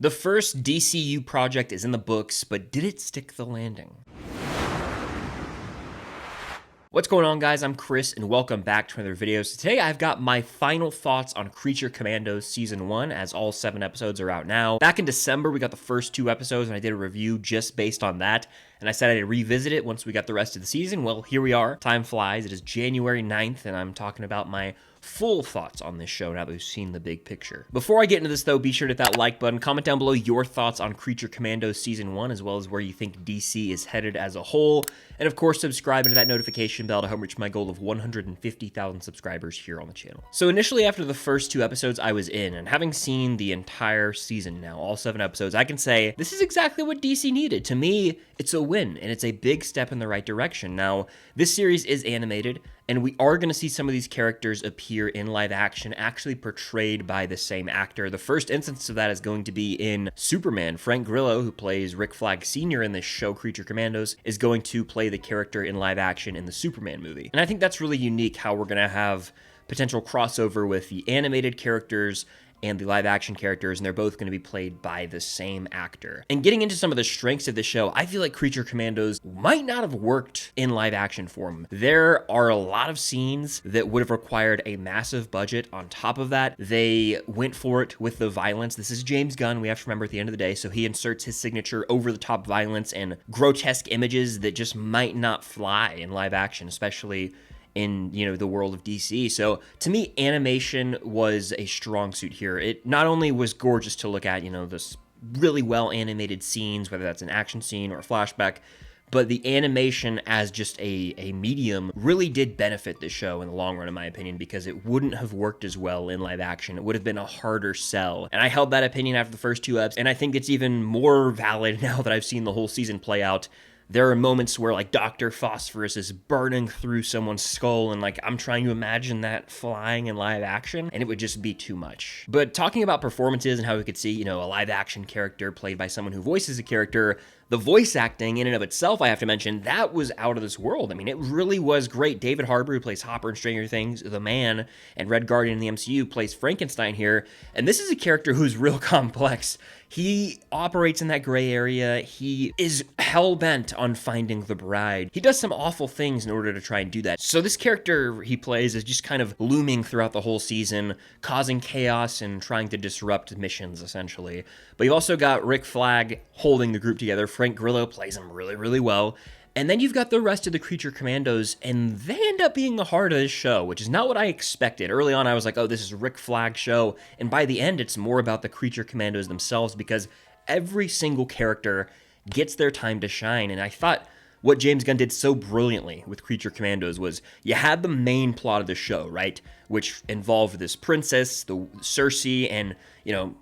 The first DCU project is in the books, but did it stick the landing? What's going on, guys? I'm Chris, and welcome back to another video. So today I've got my final thoughts on Creature Commandos Season 1, as all 7 episodes are out now. Back in December, we got the first 2 episodes, and I did a review just based on that, and I said I'd revisit it once we got the rest of the season. Well, here we are. Time flies. It is January 9th, and I'm talking about my full thoughts on this show now that we've seen the big picture. Before I get into this, though, be sure to hit that like button, comment down below your thoughts on Creature Commandos Season 1, as well as where you think DC is headed as a whole, and of course, subscribe and hit that notification bell to help reach my goal of 150,000 subscribers here on the channel. So initially, after the first 2 episodes, I was in, and having seen the entire season now, all 7 episodes, I can say this is exactly what DC needed. To me, it's a win, and it's a big step in the right direction. Now, this series is animated, and we are going to see some of these characters appear in live action, actually portrayed by the same actor. The first instance of that is going to be in Superman. Frank Grillo, who plays Rick Flag Sr. in this show, Creature Commandos, is going to play the character in live action in the Superman movie. And I think that's really unique how we're going to have potential crossover with the animated characters and the live action characters, and they're both going to be played by the same actor. And getting into some of the strengths of the show, I feel like Creature Commandos might not have worked in live action form. There are a lot of scenes that would have required a massive budget. On top of that, they went for it with the violence. This is James Gunn, we have to remember at the end of the day, so he inserts his signature over-the-top violence and grotesque images that just might not fly in live action, especially in, the world of DC. So to me, animation was a strong suit here. It not only was gorgeous to look at, this really well animated scenes, whether that's an action scene or a flashback, but the animation as just a medium really did benefit the show in the long run, in my opinion, because it wouldn't have worked as well in live action. It would have been a harder sell. And I held that opinion after the first 2 eps, and I think it's even more valid now that I've seen the whole season play out. There are moments where, Dr. Phosphorus is burning through someone's skull, and, I'm trying to imagine that flying in live action, and it would just be too much. But talking about performances and how we could see, a live action character played by someone who voices a character, the voice acting in and of itself, I have to mention, that was out of this world. I mean, it really was great. David Harbour, who plays Hopper in Stranger Things, the Man, and Red Guardian in the MCU, plays Frankenstein here, and this is a character who's real complex. He operates in that gray area. He is hell-bent on finding the bride. He does some awful things in order to try and do that. So this character he plays is just kind of looming throughout the whole season, causing chaos and trying to disrupt missions, essentially. But you've also got Rick Flag holding the group together. Frank Grillo plays him really, really well. And then you've got the rest of the Creature Commandos, and they end up being the heart of this show, which is not what I expected. Early on, I was like, oh, this is Rick Flag's show. And by the end, it's more about the Creature Commandos themselves, because every single character gets their time to shine. And I thought what James Gunn did so brilliantly with Creature Commandos was you had the main plot of the show, right? Which involved this princess, the Circe, and,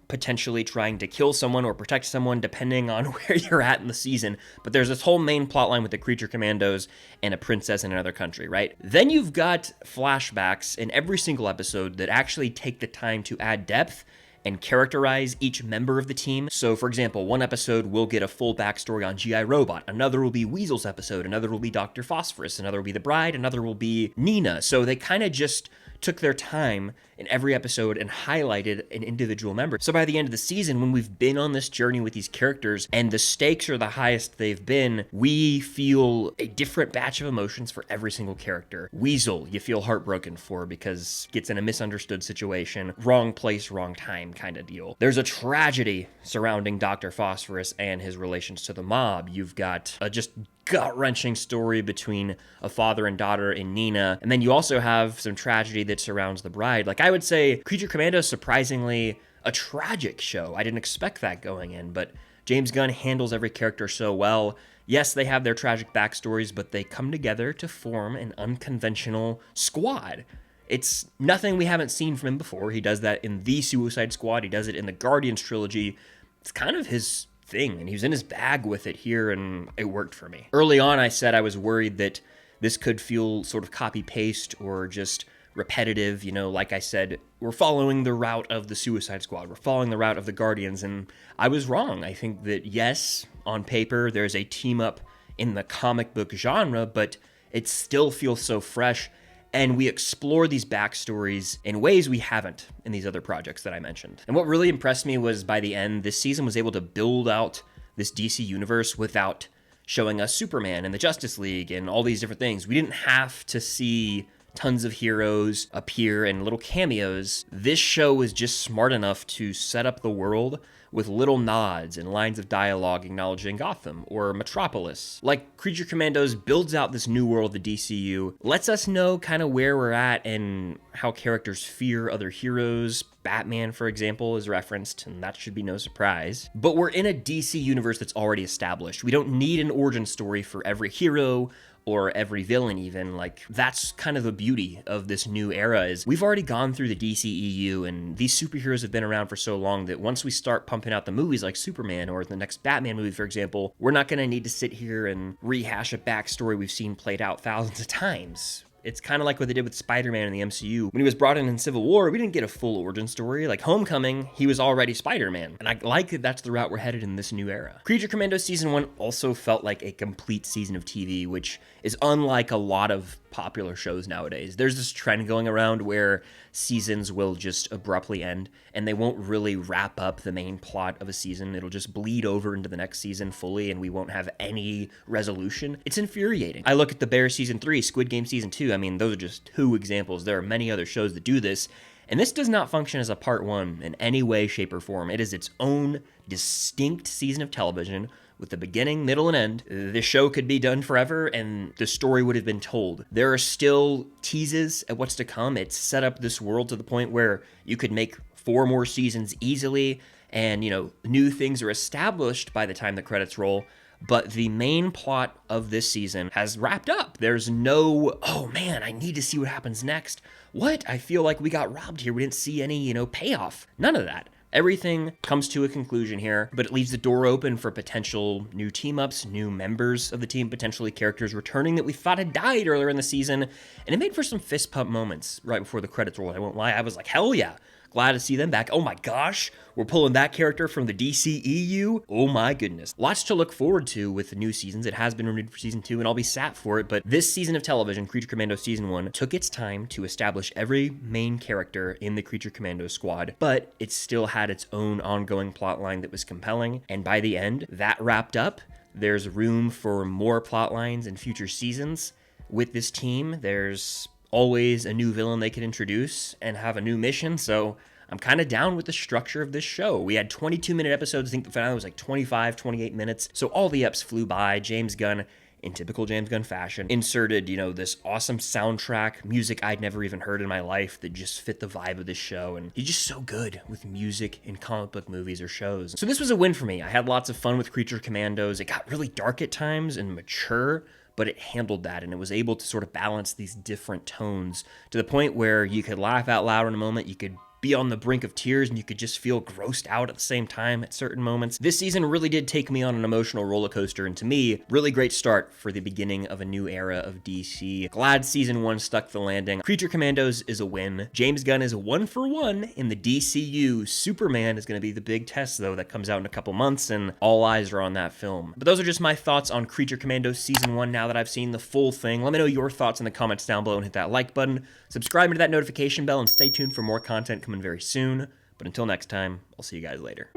potentially trying to kill someone or protect someone depending on where you're at in the season. But there's this whole main plot line with the Creature Commandos and a princess in another country, right? Then you've got flashbacks in every single episode that actually take the time to add depth and characterize each member of the team. So, for example, one episode will get a full backstory on G.I. Robot, another will be Weasel's episode, another will be Dr. Phosphorus, another will be the bride, another will be Nina. So they kind of just took their time in every episode and highlighted an individual member. So by the end of the season, when we've been on this journey with these characters and the stakes are the highest they've been, we feel a different batch of emotions for every single character. Weasel, you feel heartbroken for because gets in a misunderstood situation, wrong place, wrong time kind of deal. There's a tragedy surrounding Dr. Phosphorus and his relations to the mob. You've got a just gut-wrenching story between a father and daughter in Nina, and then you also have some tragedy that surrounds the bride. I would say Creature Commandos, surprisingly a tragic show. I didn't expect that going in, but James Gunn handles every character so well. Yes, they have their tragic backstories, but they come together to form an unconventional squad. It's nothing we haven't seen from him before. He does that in the Suicide Squad. He does it in the Guardians trilogy. It's kind of his thing, and he was in his bag with it here, and it worked for me. Early on, I said I was worried that this could feel sort of copy-paste or just repetitive. Like I said, we're following the route of the Suicide Squad. We're following the route of the Guardians, and I was wrong. I think that, yes, on paper, there's a team-up in the comic book genre, but it still feels so fresh. and we explore these backstories in ways we haven't in these other projects that I mentioned. And what really impressed me was by the end, this season was able to build out this DC universe without showing us Superman and the Justice League and all these different things. We didn't have to see tons of heroes appear in little cameos. This show was just smart enough to set up the world with little nods and lines of dialogue acknowledging Gotham or Metropolis. Like, Creature Commandos builds out this new world of the DCU, lets us know kind of where we're at and how characters fear other heroes. Batman, for example, is referenced, and that should be no surprise. But we're in a DC universe that's already established. We don't need an origin story for every hero or every villain even. Like, that's kind of the beauty of this new era, is we've already gone through the DCEU, and these superheroes have been around for so long that once we start pumping out the movies like Superman or the next Batman movie, for example, we're not gonna need to sit here and rehash a backstory we've seen played out thousands of times. It's kind of like what they did with Spider-Man in the MCU. When he was brought in Civil War, we didn't get a full origin story. Like Homecoming, he was already Spider-Man. And I like that that's the route we're headed in this new era. Creature Commandos Season 1 also felt like a complete season of TV, which is unlike a lot of popular shows nowadays. There's this trend going around where seasons will just abruptly end and they won't really wrap up the main plot of a season. It'll just bleed over into the next season fully and we won't have any resolution. It's infuriating. I look at The Bear Season 3, Squid Game Season 2. I mean, those are just two examples. There are many other shows that do this, and this does not function as a part one in any way, shape, or form. It is its own distinct season of television with a beginning, middle, and end. The show could be done forever and the story would have been told. There are still teases at what's to come. It's set up this world to the point where you could make 4 more seasons easily, and, you know, new things are established by the time the credits roll. But the main plot of this season has wrapped up. There's no, oh man, I need to see what happens next. What? I feel like we got robbed here. We didn't see any, payoff. None of that. Everything comes to a conclusion here, but it leaves the door open for potential new team-ups, new members of the team, potentially characters returning that we thought had died earlier in the season, and it made for some fist pump moments right before the credits rolled. I won't lie, I was like, hell yeah. Glad to see them back. Oh my gosh, we're pulling that character from the DCEU. Oh my goodness. Lots to look forward to with the new seasons. It has been renewed for season 2 and I'll be sat for it, but this season of television, Creature Commandos Season 1, took its time to establish every main character in the Creature Commandos squad, but it still had its own ongoing plot line that was compelling, and by the end, that wrapped up. There's room for more plot lines in future seasons. With this team, there's always a new villain they could introduce and have a new mission, so I'm kind of down with the structure of this show. We had 22-minute episodes. I think the finale was like 25, 28 minutes, so all the eps flew by. James Gunn, in typical James Gunn fashion, inserted, this awesome soundtrack, music I'd never even heard in my life that just fit the vibe of this show, and he's just so good with music in comic book movies or shows. So this was a win for me. I had lots of fun with Creature Commandos. It got really dark at times and mature, but it handled that, and it was able to sort of balance these different tones to the point where you could laugh out loud in a moment, you could be on the brink of tears, and you could just feel grossed out at the same time at certain moments. This season really did take me on an emotional roller coaster, and to me, really great start for the beginning of a new era of DC. Glad season 1 stuck the landing. Creature Commandos is a win. James Gunn is 1 for 1 in the DCU. Superman is going to be the big test, though, that comes out in a couple months, and all eyes are on that film. But those are just my thoughts on Creature Commandos Season 1 now that I've seen the full thing. Let me know your thoughts in the comments down below and hit that like button. Subscribe to that notification bell and stay tuned for more content coming very soon. But until next time, I'll see you guys later.